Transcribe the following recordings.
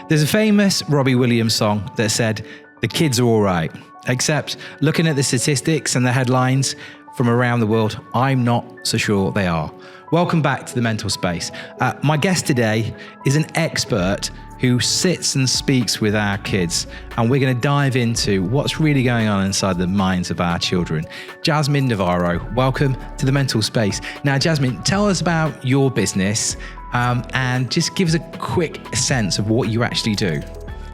There's a famous Robbie Williams song that said, "The kids are all right." Except looking at the statistics and the headlines from around the world, I'm not so sure they are. Welcome back to the Mental Space. My guest today is an expert who sits and speaks with our kids, and we're going to dive into what's really going on inside the minds of our children. Jasmine Navarro, welcome to the Mental Space. Now, Jasmine, tell us about your business and just give us a quick sense of what you actually do.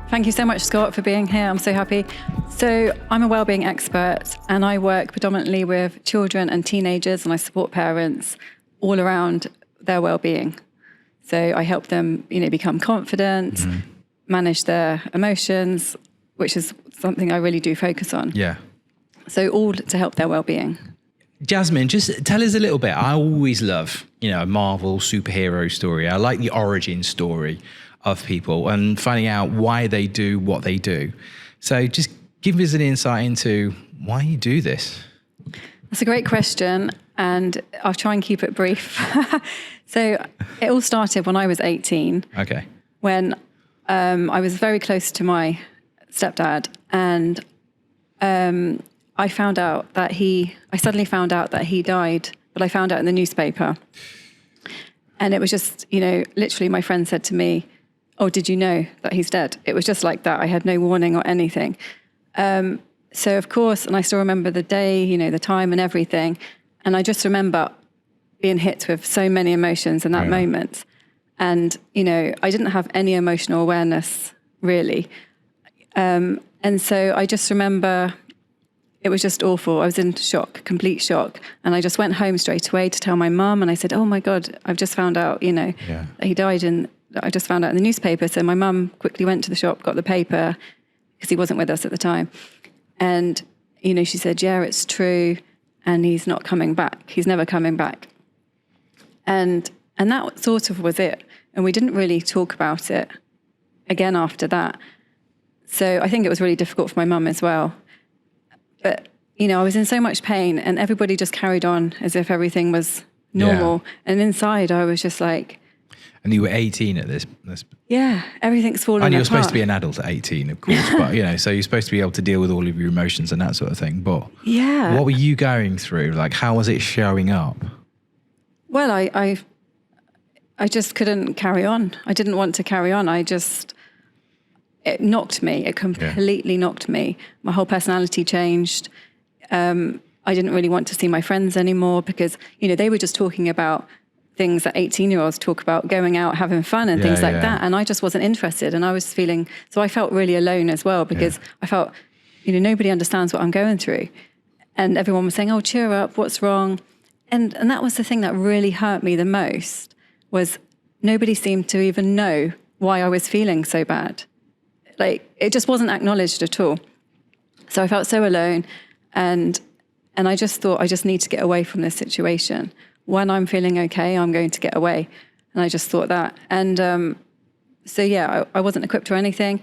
Thank you so much, Scott, for being here. I'm so happy. So I'm a wellbeing expert, and I work predominantly with children and teenagers, and I support parents all around their well-being. So I help them, become confident, manage their emotions, which is something I really do focus on. Yeah. So all to help their well-being. Jasmine, just tell us a little bit. I always love, a Marvel superhero story. I like the origin story of people and finding out why they do what they do. So just give us an insight into why you do this. That's a great question, and I'll try and keep it brief. So it all started when I was 18. Okay. When I was very close to my stepdad, and I suddenly found out that he died, but I found out in the newspaper. And it was just, literally my friend said to me, "Oh, did you know that he's dead?" It was just like that. I had no warning or anything. So of course, and I still remember the day, the time and everything. And I just remember being hit with so many emotions in that moment. And, I didn't have any emotional awareness really. And so I just remember it was just awful. I was in shock, complete shock. And I just went home straight away to tell my mum. And I said, "Oh my God, I've just found out, that he died, and I just found out in the newspaper." So my mum quickly went to the shop, got the paper, because he wasn't with us at the time. And, she said, "Yeah, it's true. And he's not coming back. He's never coming back." And that sort of was it. And we didn't really talk about it again after that. So I think it was really difficult for my mum as well. But, I was in so much pain, and everybody just carried on as if everything was normal. Yeah. And inside I was just like... And you were 18 at this. Yeah, everything's falling apart. And you're supposed to be an adult at 18, of course, but, so you're supposed to be able to deal with all of your emotions and that sort of thing. But what were you going through? Like, how was it showing up? Well, I just couldn't carry on. I didn't want to carry on. It knocked me. It completely knocked me. My whole personality changed. I didn't really want to see my friends anymore because, they were just talking about things that 18-year-olds talk about, going out, having fun and things like that. And I just wasn't interested. And I was so I felt really alone as well, because I felt, nobody understands what I'm going through. And everyone was saying, "Oh, cheer up, what's wrong?" And that was the thing that really hurt me the most, was nobody seemed to even know why I was feeling so bad. Like, it just wasn't acknowledged at all. So I felt so alone. And I just thought, I just need to get away from this situation. When I'm feeling okay, I'm going to get away. And I just thought that. And I wasn't equipped or anything.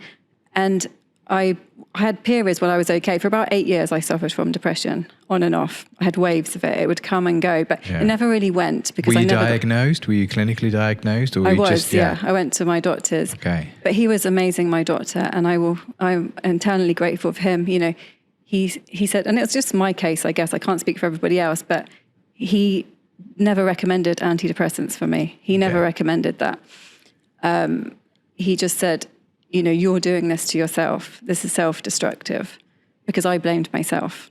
And I had periods when I was okay. For about 8 years, I suffered from depression, on and off. I had waves of it. It would come and go, but it never really went. Because Were you diagnosed? Were you clinically diagnosed? Or I was, I went to my doctor's. Okay. But he was amazing, my doctor, and I'm eternally grateful for him. He said, and it's just my case, I guess. I can't speak for everybody else, but he never recommended antidepressants for me. He never recommended that. He just said, "You're doing this to yourself. This is self-destructive," because I blamed myself.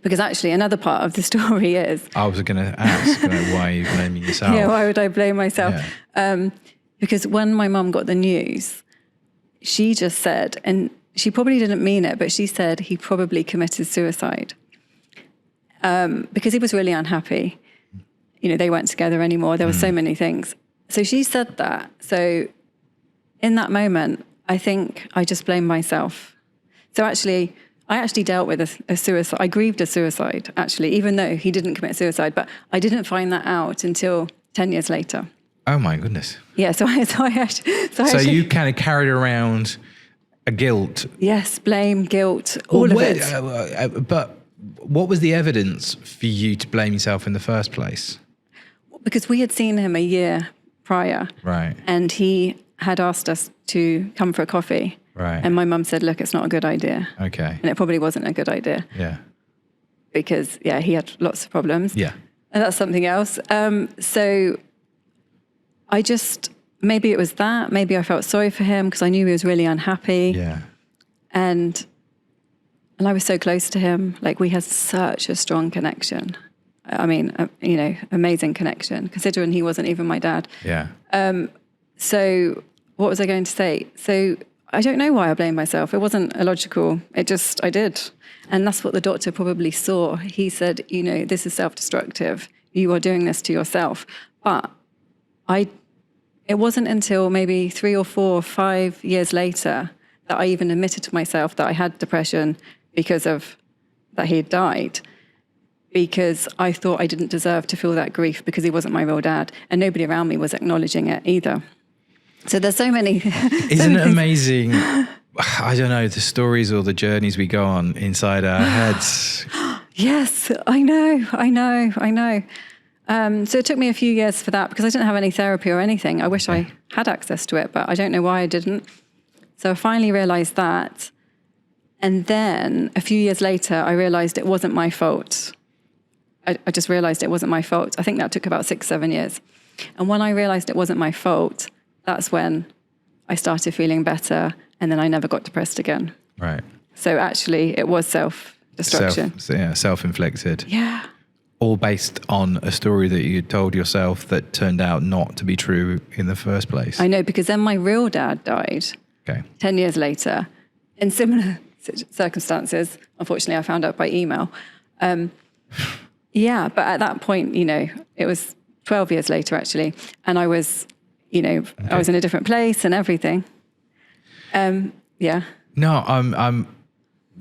Because actually another part of the story is... I was going to ask, why are you blaming yourself? Yeah, why would I blame myself? Yeah. Because when my mum got the news, she just said, and she probably didn't mean it, but she said he probably committed suicide. Because he was really unhappy. They weren't together anymore. There were so many things. So she said that. So in that moment, I think I just blamed myself. So I actually dealt with a suicide. I grieved a suicide, actually, even though he didn't commit suicide. But I didn't find that out until 10 years later. Oh, my goodness. Yeah, so you kind of carried around a guilt. Yes, blame, guilt, all of it. But what was the evidence for you to blame yourself in the first place? Because we had seen him a year prior. Right. And he had asked us to come for a coffee. Right. And my mum said, look, it's not a good idea. Okay. And it probably wasn't a good idea. Yeah. Because, he had lots of problems. Yeah. And that's something else. So I just, maybe it was that. Maybe I felt sorry for him because I knew he was really unhappy. Yeah. And I was so close to him. Like, we had such a strong connection. I mean, amazing connection, considering he wasn't even my dad. Yeah. So what was I going to say? So I don't know why I blamed myself. It wasn't illogical. I did. And that's what the doctor probably saw. He said, this is self-destructive. You are doing this to yourself. But it wasn't until maybe 3 or 4 or 5 years later that I even admitted to myself that I had depression because of that he had died. Because I thought I didn't deserve to feel that grief because he wasn't my real dad. And nobody around me was acknowledging it either. So there's so many. Isn't it amazing? I don't know, the stories or the journeys we go on inside our heads. Yes, I know. So it took me a few years for that because I didn't have any therapy or anything. I wish I had access to it, but I don't know why I didn't. So I finally realized that. And then a few years later, I realized it wasn't my fault. I just realized it wasn't my fault. I think that took about 6-7 years. And when I realized it wasn't my fault, that's when I started feeling better. And then I never got depressed again. Right. So actually, it was self-destruction. Self-inflicted. Yeah. All based on a story that you told yourself that turned out not to be true in the first place. I know, because then my real dad died 10 years later in similar circumstances. Unfortunately, I found out by email. But at that point, it was 12 years later, actually. And I was, I was in a different place and everything. No,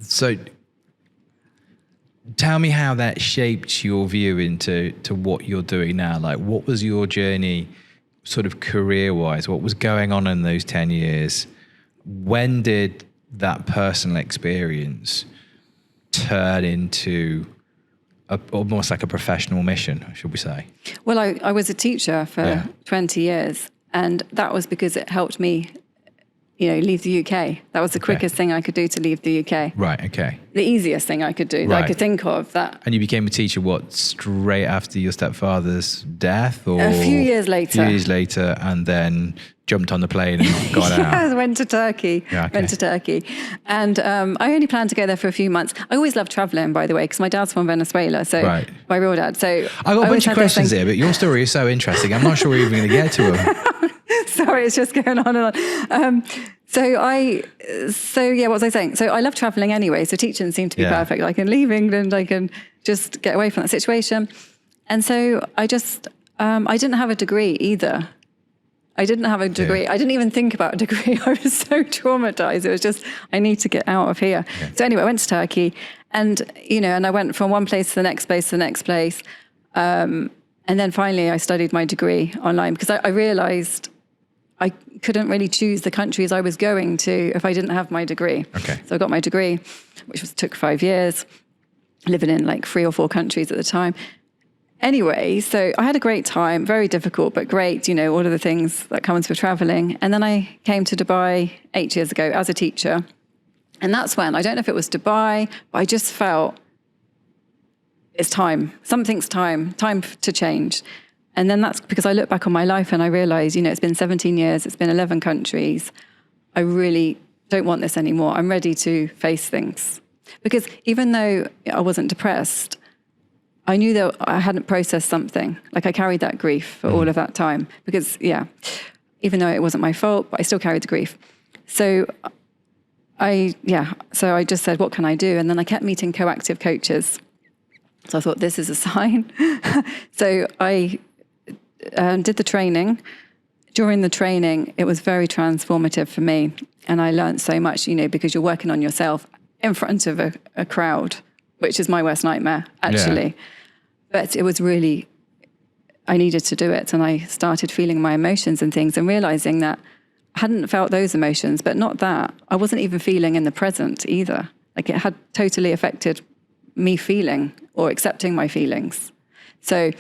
so tell me how that shaped your view into what you're doing now. Like, what was your journey sort of career-wise? What was going on in those 10 years? When did that personal experience turn into almost like a professional mission, should we say? Well, I was a teacher for 20 years, and that was because it helped me leave the UK. That was the quickest thing I could do to leave the UK. Right, okay. The easiest thing I could do, that I could think of. That. And you became a teacher, straight after your stepfather's death? Or a few years later. And then jumped on the plane and got out? I went to Turkey. And I only planned to go there for a few months. I always loved traveling, by the way, because my dad's from Venezuela, so my real dad. So I got a bunch of questions here, but your story is so interesting. I'm not sure we're even going to get to them. Sorry, it's just going on and on. What was I saying? So I love traveling anyway. So teaching seemed to be perfect. I can leave England. I can just get away from that situation. And so I just, I didn't have a degree either. I didn't have a degree. I didn't even think about a degree. I was so traumatized. It was just, I need to get out of here. Yeah. So anyway, I went to Turkey and, and I went from one place to the next place to the next place. And then finally I studied my degree online because I realized I couldn't really choose the countries I was going to if I didn't have my degree. Okay. So I got my degree, which took 5 years, living in like 3 or 4 countries at the time. Anyway, so I had a great time, very difficult, but great, all of the things that comes with traveling. And then I came to Dubai 8 years ago as a teacher. And that's when, I don't know if it was Dubai, but I just felt it's time. Something's time to change. And then that's because I look back on my life and I realize, it's been 17 years, it's been 11 countries. I really don't want this anymore. I'm ready to face things. Because even though I wasn't depressed, I knew that I hadn't processed something. Like I carried that grief for all of that time. Because, even though it wasn't my fault, but I still carried the grief. So I just said, what can I do? And then I kept meeting coactive coaches. So I thought, this is a sign. So I did the training. During the training, it was very transformative for me. And I learned so much, because you're working on yourself in front of a crowd, which is my worst nightmare, actually. Yeah. But it was really, I needed to do it. And I started feeling my emotions and things and realizing that I hadn't felt those emotions, but not that. I wasn't even feeling in the present either. Like it had totally affected me feeling or accepting my feelings. So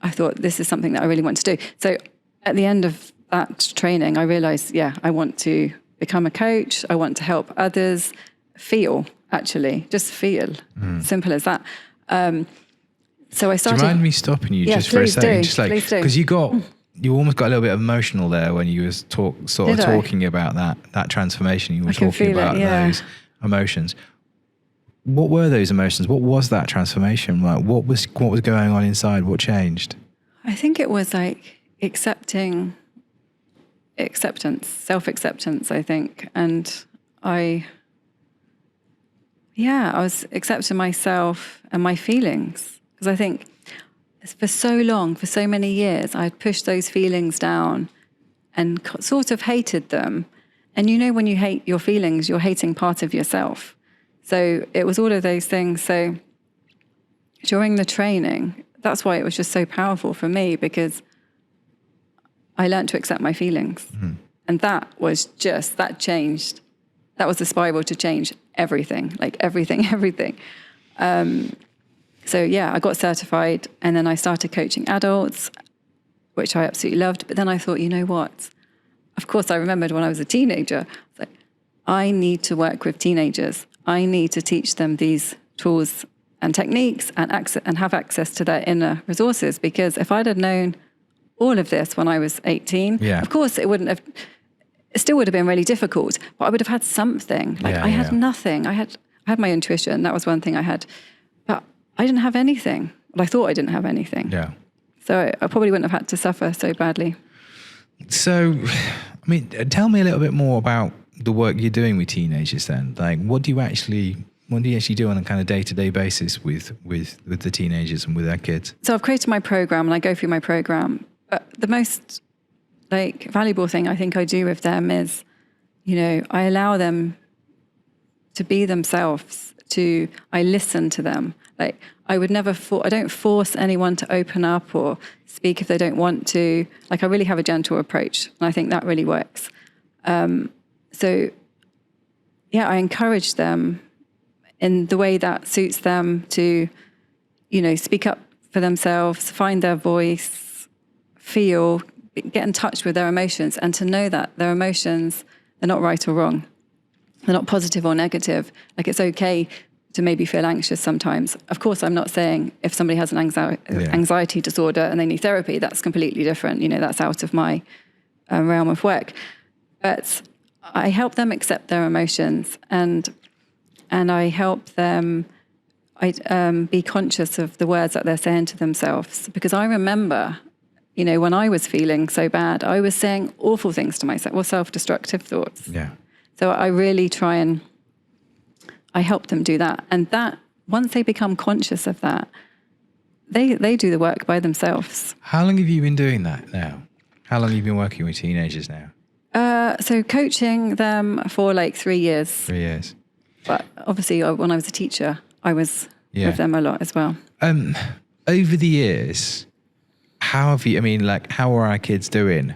I thought this is something that I really want to do. So at the end of that training, I realized, I want to become a coach. I want to help others feel, actually, just feel. Simple as that. So I started. Do you mind me stopping you just for a second? Just like, because you almost got a little bit emotional there when you was talking about that transformation. You were talking about those emotions. What were those emotions? What was that transformation like? What was going on inside? What changed? I think it was like acceptance, self-acceptance, I think. And I was accepting myself and my feelings. Because I think for so long, for so many years, I'd pushed those feelings down and sort of hated them. And when you hate your feelings, you're hating part of yourself. So it was all of those things. So during the training, that's why it was just so powerful for me, because I learned to accept my feelings. And that changed. That was the spiral to change everything, like everything. So I got certified, and then I started coaching adults, which I absolutely loved. But then I thought, you know what? Of course, I remembered when I was a teenager, I was like, I need to work with teenagers. I need to teach them these tools and techniques and have access to their inner resources. Because if I'd have known all of this when I was 18, of course, it still would have been really difficult, but I would have had something. I had nothing. I had my intuition. That was one thing I had. But I didn't have anything. Well, I thought I didn't have anything. Yeah. So I probably wouldn't have had to suffer so badly. So, I mean, tell me a little bit more about the work you're doing with teenagers then. Like, what do you actually do on a kind of day-to-day basis with the teenagers and with their kids? So I've created my program, and I go through my program. But the most valuable thing I think I do with them is, I allow them to be themselves. I listen to them. Like, I would never, I don't force anyone to open up or speak if they don't want to. Like, I really have a gentle approach, and I think that really works. So I encourage them in the way that suits them to, speak up for themselves, find their voice, feel, get in touch with their emotions, and to know that their emotions, they're not right or wrong. They're not positive or negative. Like, it's okay to maybe feel anxious sometimes. Of course, I'm not saying if somebody has an anxiety disorder and they need therapy, that's completely different. That's out of my realm of work. But I help them accept their emotions, and I help them be conscious of the words that they're saying to themselves. Because I remember, when I was feeling so bad, I was saying awful things to myself, or self-destructive thoughts. Yeah. So I really try and I help them do that. And that, once they become conscious of that, they do the work by themselves. How long have you been doing that now? How long have you been working with teenagers now? So coaching them for 3 years. 3 years. But obviously, when I was a teacher, I was with them a lot as well. Over the years, how are our kids doing?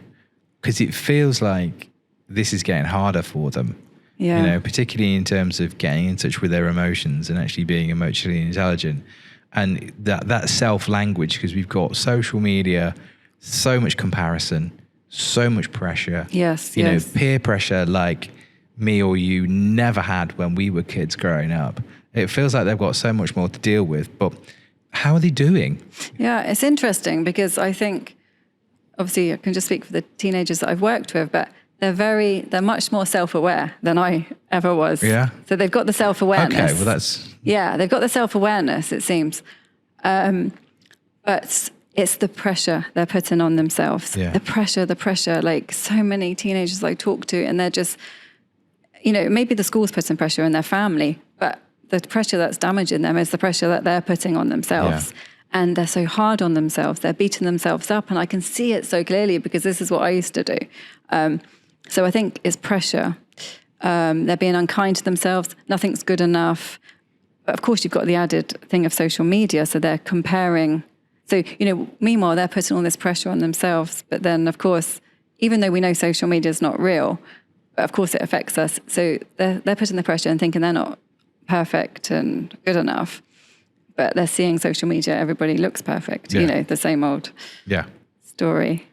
Because it feels like this is getting harder for them. Yeah. Particularly in terms of getting in touch with their emotions and actually being emotionally intelligent. And that self-language, because we've got social media, so much comparison, so much pressure. Yes. Peer pressure like me or you never had when we were kids growing up. It feels like they've got so much more to deal with, but how are they doing? Yeah, it's interesting because I think, obviously I can just speak for the teenagers that I've worked with, but they're much more self-aware than I ever was. Yeah. So they've got the self-awareness. Okay, well they've got the self-awareness, it seems. But it's the pressure they're putting on themselves. Yeah. The pressure, like so many teenagers I talk to, and they're just, maybe the school's putting pressure on their family, but the pressure that's damaging them is the pressure that they're putting on themselves. Yeah. And they're so hard on themselves. They're beating themselves up. And I can see it so clearly because this is what I used to do. So I think it's pressure. They're being unkind to themselves. Nothing's good enough. But of course, you've got the added thing of social media. So they're comparing. So, meanwhile, they're putting all this pressure on themselves. But then, of course, even though we know social media is not real, but of course it affects us. So they're putting the pressure and thinking they're not perfect and good enough. But they're seeing social media, everybody looks perfect. The same old story.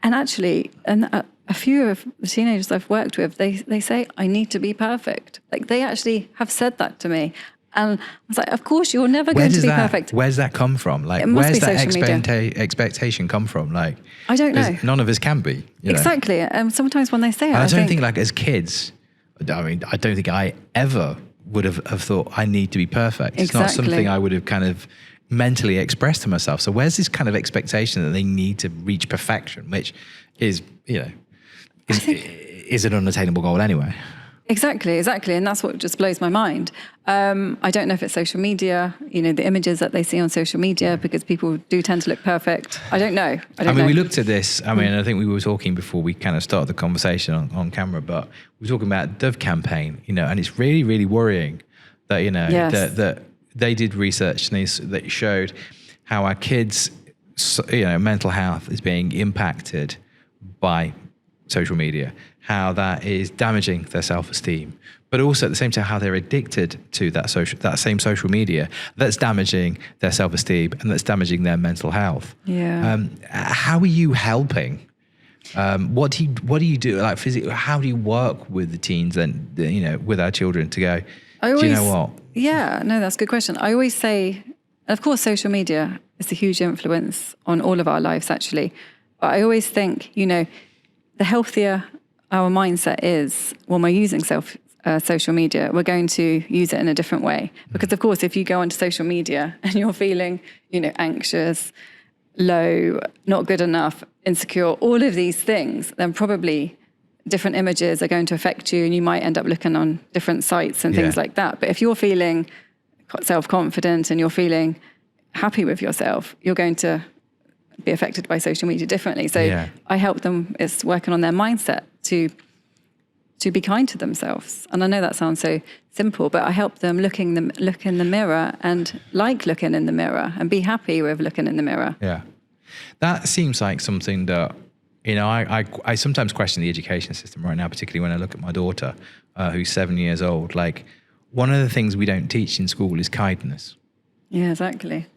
And actually, a few of the teenagers I've worked with, they say, I need to be perfect. Like, they actually have said that to me. And I was like, of course, you're never going to be perfect. Where's that come from? Like, where's that expectation come from? Like, I don't know. None of us can be. Exactly. And sometimes when they say it, I don't think like as kids, I mean, I don't think I ever would have thought I need to be perfect. It's not something I would have kind of mentally expressed to myself. So where's this kind of expectation that they need to reach perfection, which is, is an unattainable goal anyway. Exactly. And that's what just blows my mind. I don't know if it's social media, the images that they see on social media, because people do tend to look perfect. I don't know. We looked at this. I mean, I think we were talking before we kind of started the conversation on camera, but we were talking about Dove campaign, and it's really, really worrying that, yes. that they did research and that showed how our kids, mental health is being impacted by social media, how that is damaging their self-esteem, but also at the same time how they're addicted to that same social media that's damaging their self-esteem and that's damaging their mental health. Yeah. How are you helping? What do you do? Like physically, how do you work with the teens and with our children to go? Do you know what? Yeah, no, that's a good question. I always say, of course, social media is a huge influence on all of our lives, actually. But I always think, the healthier our mindset is when we're using social media, we're going to use it in a different way. Because, of course, if you go onto social media and you're feeling, anxious, low, not good enough, insecure, all of these things, then probably different images are going to affect you, and you might end up looking on different sites and things like that. But if you're feeling self-confident and you're feeling happy with yourself, you're going to be affected by social media differently. So I help them, it's working on their mindset to be kind to themselves. And I know that sounds so simple, but I help them look in the mirror and like looking in the mirror and be happy with looking in the mirror. Yeah. That seems like something that, I sometimes question the education system right now, particularly when I look at my daughter, who's 7 years old. Like, one of the things we don't teach in school is kindness. Yeah, exactly.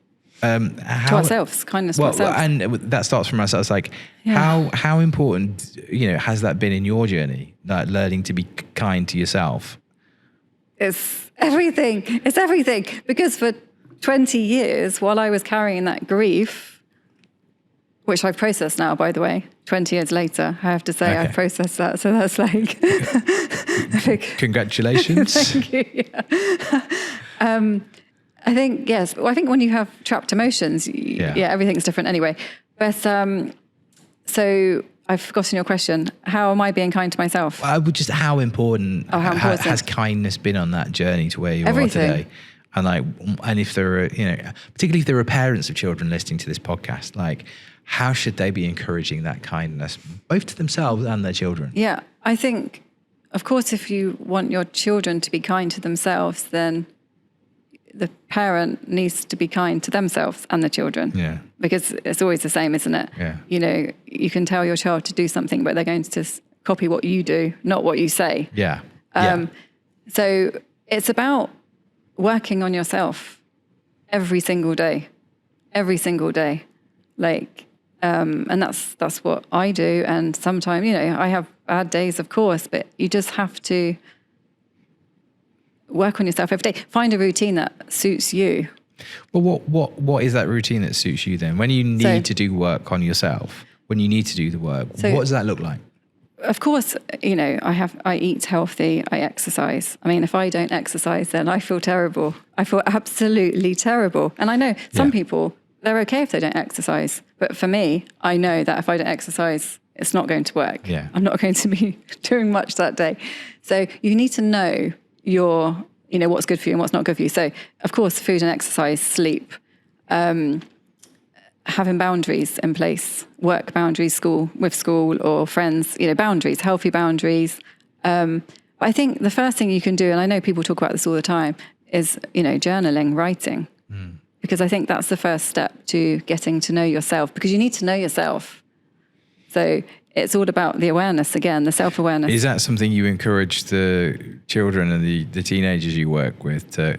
To ourselves, kindness to ourselves. And that starts from ourselves. Like, how important, has that been in your journey? Like, learning to be kind to yourself? It's everything. It's everything. Because for 20 years, while I was carrying that grief, which I've processed now, by the way, 20 years later, I have to say I've processed that. So that's like a big... Congratulations. Thank you. Yeah. I think, yes. Well, I think when you have trapped emotions, everything's different anyway. But so I've forgotten your question. How am I being kind to myself? How important has kindness been on that journey to where you are today? And if there are, particularly if there are parents of children listening to this podcast, like, how should they be encouraging that kindness, both to themselves and their children? Yeah, I think, of course, if you want your children to be kind to themselves, then the parent needs to be kind to themselves and the children. Yeah. Because it's always the same, isn't it? Yeah. You can tell your child to do something, but they're going to just copy what you do, not what you say. Yeah. So it's about working on yourself every single day. Like, and that's what I do. And sometimes, I have bad days, of course, but you just have to work on yourself every day. Find a routine that suits you. Well, what is that routine that suits you then? When you need to do work on yourself, when you need to do the work, what does that look like? Of course, I eat healthy, I exercise. I mean, if I don't exercise, then I feel terrible. I feel absolutely terrible. And I know some people, they're okay if they don't exercise. But for me, I know that if I don't exercise, it's not going to work. Yeah. I'm not going to be doing much that day. So you need to know what's good for you and what's not good for you. So, of course, food and exercise, sleep, having boundaries in place, work boundaries, school or friends, boundaries, healthy boundaries. I think the first thing you can do, and I know people talk about this all the time, is, journaling, writing. Because I think that's the first step to getting to know yourself, because you need to know yourself. So it's all about the awareness again, the self-awareness. Is that something you encourage the children and the teenagers you work with to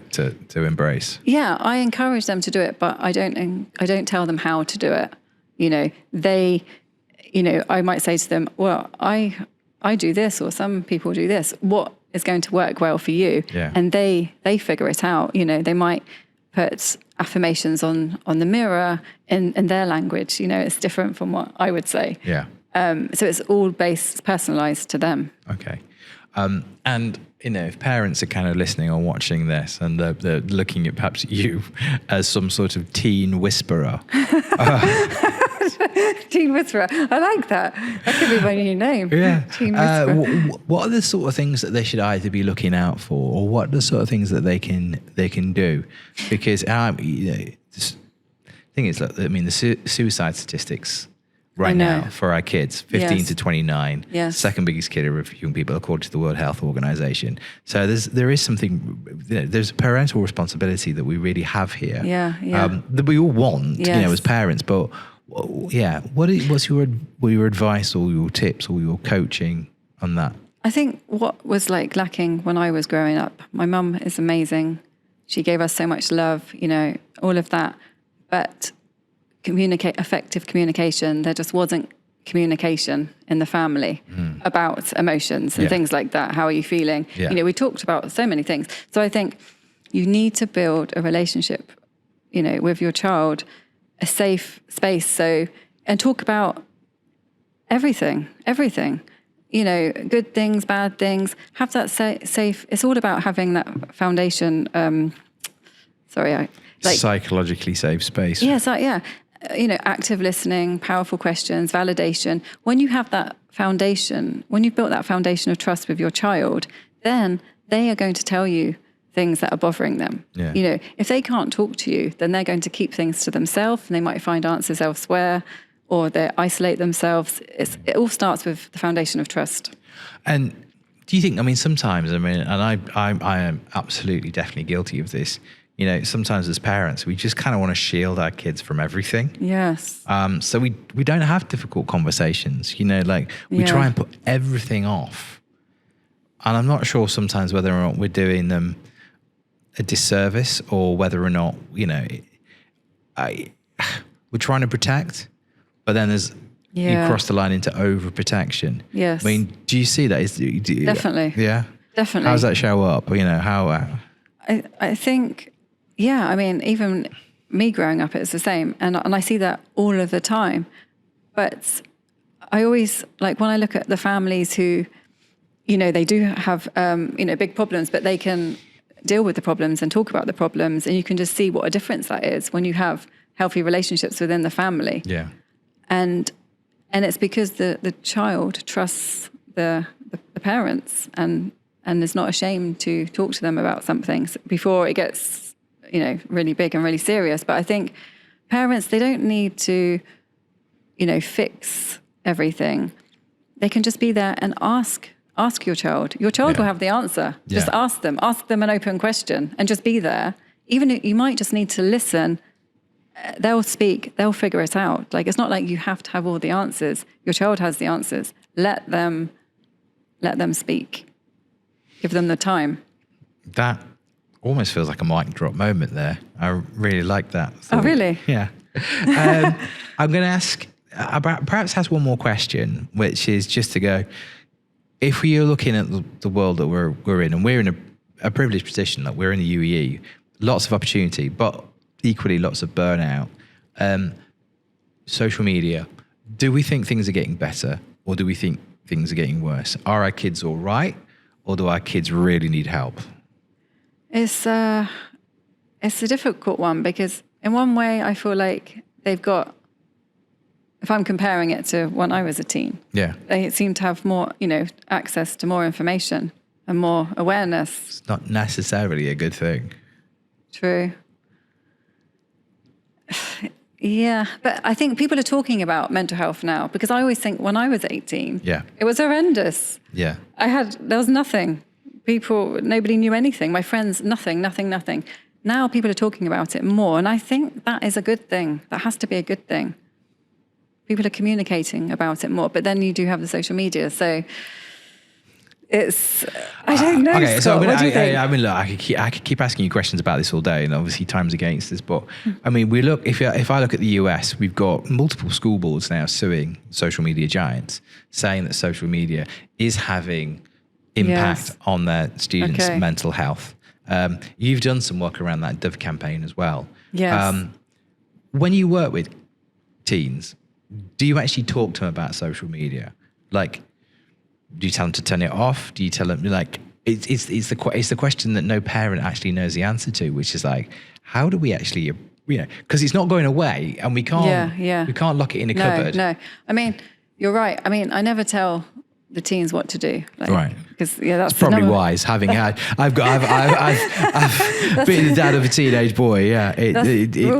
embrace? Yeah, I encourage them to do it, but I don't tell them how to do it. I might say to them, well, I do this, or some people do this. What is going to work well for you? Yeah. And they figure it out. They might put affirmations on the mirror in their language. It's different from what I would say. Yeah. So it's all personalized to them. Okay. And, if parents are kind of listening or watching this and they're looking at perhaps you as some sort of teen whisperer. Teen whisperer. I like that. That could be my new name. Yeah. Teen whisperer. What are the sort of things that they should either be looking out for, or what are the sort of things that they can do? Because, the thing is, the suicide statistics right now for our kids, 15 to 29, second biggest killer of young people according to the World Health Organization. So there is something, there's a parental responsibility that we really have here. That we all want, as parents. But what's your advice or your tips or your coaching on that? I think what was lacking when I was growing up, my mum is amazing. She gave us so much love, all of that, but effective communication. There just wasn't communication in the family about emotions and things like that. How are you feeling? Yeah. We talked about so many things. So I think you need to build a relationship, with your child, a safe space. And talk about everything, good things, bad things, have that safe. It's all about having that foundation. Psychologically safe space. Yeah. Active listening, powerful questions, validation. When you have that foundation, when you've built that foundation of trust with your child, then they are going to tell you things that are bothering them. Yeah. If they can't talk to you, then they're going to keep things to themselves, and they might find answers elsewhere, or they isolate themselves. It all starts with the foundation of trust. And do you think, sometimes, and I am absolutely definitely guilty of this, sometimes as parents, we just kind of want to shield our kids from everything. Yes. So we don't have difficult conversations, we try and put everything off. And I'm not sure sometimes whether or not we're doing them a disservice, or whether or not, we're trying to protect, but then you cross the line into overprotection. Yes. Do you see that? Definitely. Yeah. Definitely. How does that show up? I think, even me growing up, it's the same. And I see that all of the time. But I always, when I look at the families who, they do have, big problems, but they can deal with the problems and talk about the problems. And you can just see what a difference that is when you have healthy relationships within the family. Yeah. And it's because the child trusts the parents and is not ashamed to talk to them about something before it gets, really big and really serious. But I think parents, they don't need to, fix everything. They can just be there and ask your child. Your child will have the answer. Just ask them an open question and just be there. Even if you might just need to listen, they'll speak, they'll figure it out. It's not like you have to have all the answers. Your child has the answers. Let them speak. Give them the time. That almost feels like a mic drop moment there. I really like that thought. Oh, really? Yeah. I'm going to ask, perhaps ask one more question, which is just to go, if we are looking at the world that we're in, and we're in a privileged position, that we're in the UAE, lots of opportunity, but equally lots of burnout, social media, do we think things are getting better, or do we think things are getting worse? Are our kids all right, or do our kids really need help? It's a difficult one, because in one way I feel like they've got, if I'm comparing it to when I was a teen, they seem to have more, access to more information and more awareness. It's not necessarily a good thing. True. Yeah, but I think people are talking about mental health now, because I always think when I was 18, it was horrendous. Yeah. There was nothing. Nobody knew anything. My friends, nothing. Now people are talking about it more, and I think that is a good thing. That has to be a good thing. People are communicating about it more, but then you do have the social media. So I don't know, Okay, Scott, what do you think? I mean, look, I could keep asking you questions about this all day, and obviously time's against us. But I mean, if I look at the US, we've got multiple school boards now suing social media giants, saying that social media is having impact on their students' mental health. You've done some work around that Dove campaign as well. Yes. When you work with teens, do you actually talk to them about social media? Like, do you tell them to turn it off? Do you tell them, like, it's the question that no parent actually knows the answer to, which is like, how do we actually, because it's not going away, and we can't we can't lock it in a cupboard. No, I mean, you're right. I mean, I never tell the teens what to do, right? Because that's probably wise. Having had, I've been the dad of a teenage boy. Yeah, it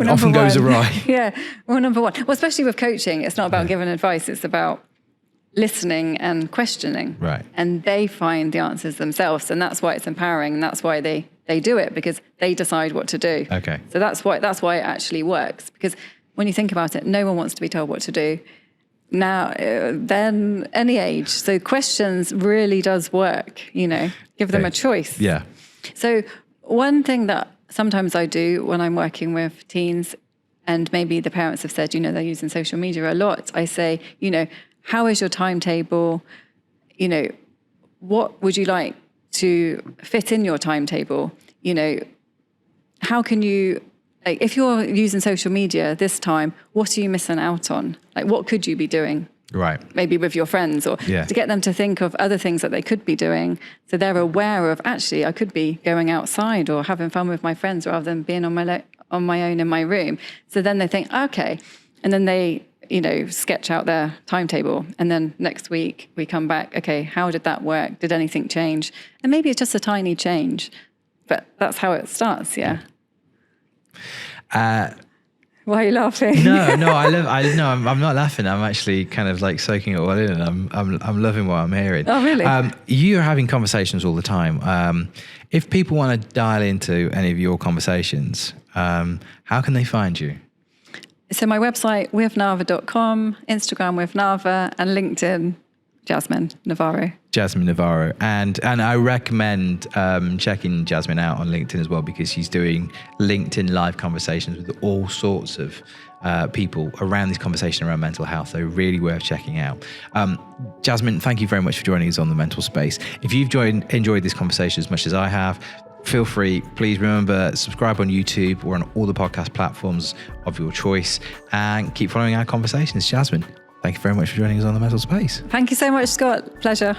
often goes awry. Yeah, rule number one. Well, especially with coaching, it's not about giving advice. It's about listening and questioning. Right. And they find the answers themselves, and that's why it's empowering, and that's why they do it, because they decide what to do. Okay. So that's why it actually works, because when you think about it, no one wants to be told what to do. Now, then any age. So questions really does work, give them a choice. Yeah. So one thing that sometimes I do when I'm working with teens, and maybe the parents have said, they're using social media a lot, I say, how is your timetable? What would you like to fit in your timetable? How can you, like, if you're using social media this time, what are you missing out on? Like, what could you be doing? Right. Maybe with your friends, or to get them to think of other things that they could be doing. So they're aware of, actually, I could be going outside or having fun with my friends rather than being on my own in my room. So then they think, okay. And then they, sketch out their timetable. And then next week we come back, okay, how did that work? Did anything change? And maybe it's just a tiny change, but that's how it starts. Yeah. Why are you laughing? No, I'm not laughing. I'm actually kind of like soaking it all in, and I'm loving what I'm hearing. Oh, really? You're having conversations all the time. If people want to dial into any of your conversations, how can they find you? So my website, withnava.com, Instagram withnava, and LinkedIn, Jasmine Navarro. Jasmine Navarro. And I recommend checking Jasmine out on LinkedIn as well, because she's doing LinkedIn live conversations with all sorts of people around this conversation around mental health. So really worth checking out. Jasmine, thank you very much for joining us on The Mental Space. If you've enjoyed this conversation as much as I have, feel free, please remember, subscribe on YouTube or on all the podcast platforms of your choice, and keep following our conversations. Jasmine, thank you very much for joining us on The Mental Space. Thank you so much, Scott. Pleasure.